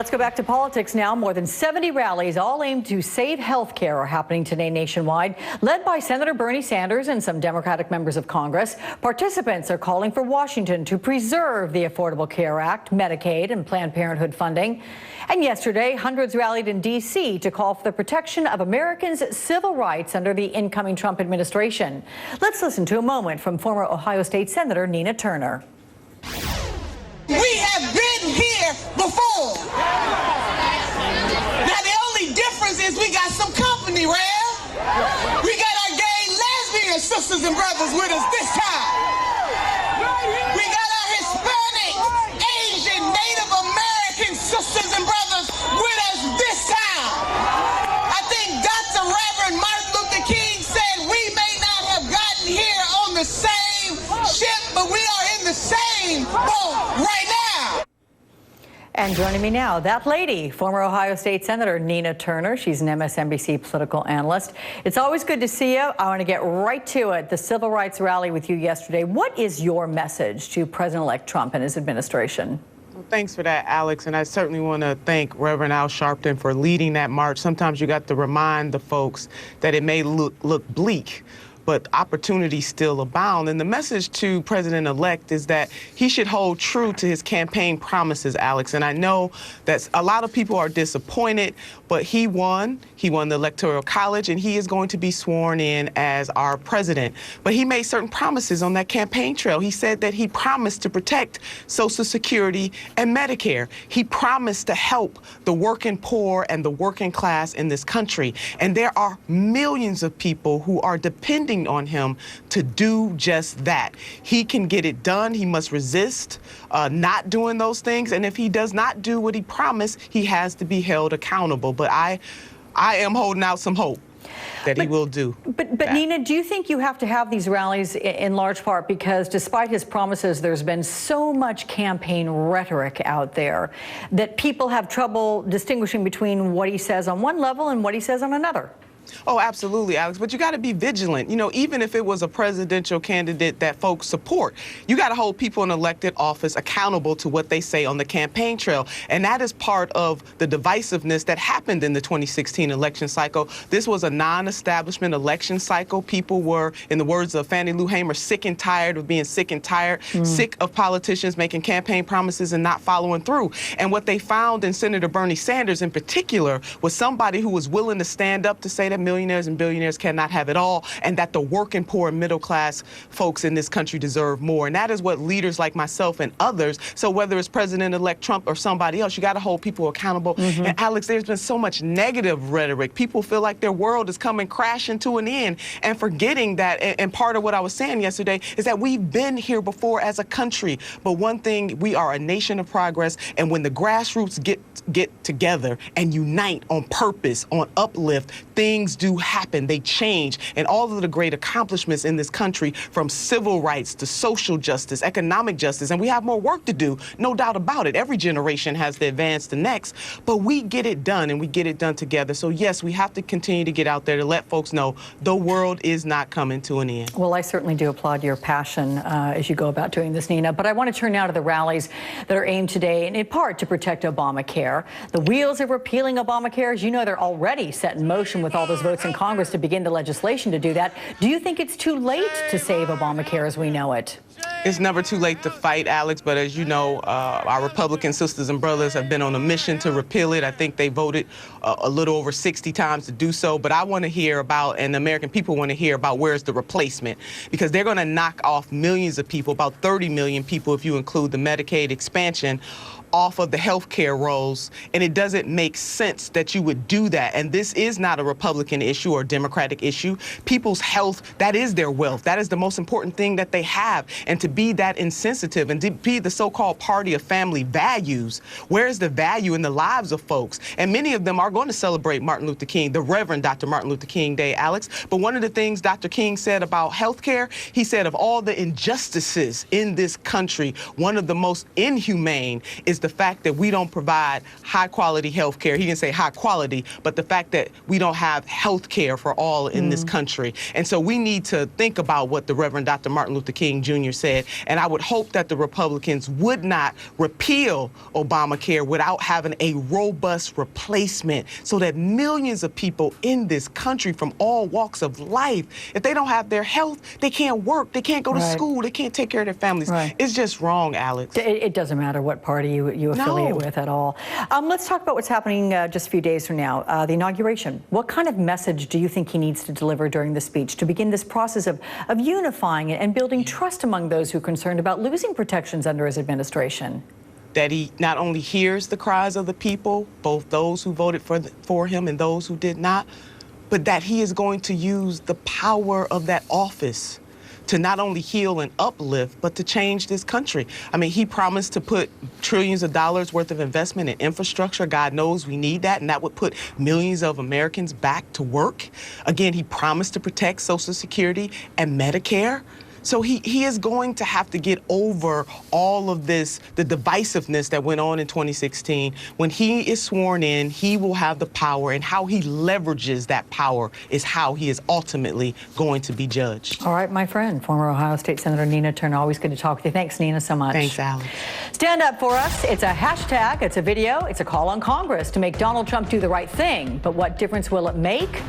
Let's go back to politics now. More than 70 rallies, all aimed to save health care, are happening today nationwide, led by Senator Bernie Sanders and some Democratic members of Congress. Participants are calling for Washington to preserve the Affordable Care Act, Medicaid, and Planned Parenthood funding. And yesterday, hundreds rallied in D.C. to call for the protection of Americans' civil rights under the incoming Trump administration. Let's listen to a moment from former Ohio State Senator Nina Turner. We have been here before. Now the only difference is we got some company, Rev. We got our gay, lesbian sisters and brothers with us this time. We got our Hispanic, Asian, Native American sisters and brothers with us this time. I think Dr. Reverend Martin Luther King said we may not have gotten here on the same ship, but we are in the same boat right now. And joining me now, that lady, former Ohio State Senator Nina Turner. She's an MSNBC political analyst. It's always good to see you. I want to get right to it. The civil rights rally with you yesterday. What is your message to President-elect Trump and his administration? Well, thanks for that, Alex. And I certainly want to thank Reverend Al Sharpton for leading that march. Sometimes you got to remind the folks that it may look bleak, but opportunities still abound. And the message to President-elect is that he should hold true to his campaign promises, Alex. And I know that a lot of people are disappointed, but he won. He won the Electoral College, and he is going to be sworn in as our president. But he made certain promises on that campaign trail. He said that he promised to protect Social Security and Medicare. He promised to help the working poor and the working class in this country. And there are millions of people who are depending on him to do just that. He can get it done. He must resist not doing those things. And if he does not do what he promised, he has to be held accountable. But I am holding out some hope that he will do. But Nina, do you think you have to have these rallies in large part because despite his promises, there's been so much campaign rhetoric out there that people have trouble distinguishing between what he says on one level and what he says on another? Oh, absolutely, Alex. But you got to be vigilant. You know, even if it was a presidential candidate that folks support, you got to hold people in elected office accountable to what they say on the campaign trail. And that is part of the divisiveness that happened in the 2016 election cycle. This was a non-establishment election cycle. People were, in the words of Fannie Lou Hamer, sick and tired of being sick and tired, sick of politicians making campaign promises and not following through. And what they found in Senator Bernie Sanders in particular was somebody who was willing to stand up to say that millionaires and billionaires cannot have it all, and that the working poor and middle class folks in this country deserve more. And that is what leaders like myself and others, so whether it's President-elect Trump or somebody else, you got to hold people accountable. And Alex, there's been so much negative rhetoric. People feel like their world is coming crashing to an end and forgetting that, and part of what I was saying yesterday is that we've been here before as a country. But one thing, we are a nation of progress, and when the grassroots get together and unite on purpose, on uplift, things do happen. They change. And all of the great accomplishments in this country, from civil rights to social justice, economic justice, and we have more work to do, no doubt about it. Every generation has to advance the next, but we get it done, and we get it done together. So yes, we have to continue to get out there to let folks know the world is not coming to an end. Well, I certainly do applaud your passion as you go about doing this, Nina. But I want to turn now to the rallies that are aimed today, and in part to protect Obamacare. The wheels of repealing Obamacare, as you know, they're already set in motion with all those votes in Congress to begin the legislation to do that. Do you think it's too late to save Obamacare as we know it? It's never too late to fight, Alex, but as you know, our Republican sisters and brothers have been on a mission to repeal it. I think they voted a little over 60 times to do so, but I want to hear about, and the American people want to hear about, where's the replacement? Because they're going to knock off millions of people, about 30 million people if you include the Medicaid expansion, off of the health care rolls, and it doesn't make sense that you would do that. And this is not a Republican issue or a Democratic issue. People's health, that is their wealth. That is the most important thing that they have. And to be that insensitive and to be the so-called party of family values, where's the value in the lives of folks? And many of them are going to celebrate Martin Luther King, the Reverend Dr. Martin Luther King Day, Alex. But one of the things Dr. King said about health care, he said of all the injustices in this country, one of the most inhumane is is the fact that we don't provide high quality health care. He didn't say high quality, but the fact that we don't have health care for all in this country. And so we need to think about what the Reverend Dr. Martin Luther King Jr. said. And I would hope that the Republicans would not repeal Obamacare without having a robust replacement so that millions of people in this country from all walks of life, if they don't have their health, they can't work, they can't go to school, they can't take care of their families. It's just wrong, Alex. It doesn't matter what party you affiliate with at all. Let's talk about what's happening just a few days from now, the inauguration. What kind of message do you think he needs to deliver during the speech to begin this process of unifying and building trust among those who are concerned about losing protections under his administration? That he not only hears the cries of the people, both those who voted for him and those who did not, but that he is going to use the power of that office to not only heal and uplift, but to change this country. I mean, he promised to put trillions of dollars worth of investment in infrastructure. God knows we need that, and that would put millions of Americans back to work. Again, he promised to protect Social Security and Medicare. So he is going to have to get over all of this, the divisiveness that went on in 2016. When he is sworn in, he will have the power, and how he leverages that power is how he is ultimately going to be judged. All right, my friend, former Ohio State Senator Nina Turner, always good to talk with you. Thanks, Nina, so much. Thanks, Alex. Stand up for us. It's a hashtag, it's a video, it's a call on Congress to make Donald Trump do the right thing. But what difference will it make?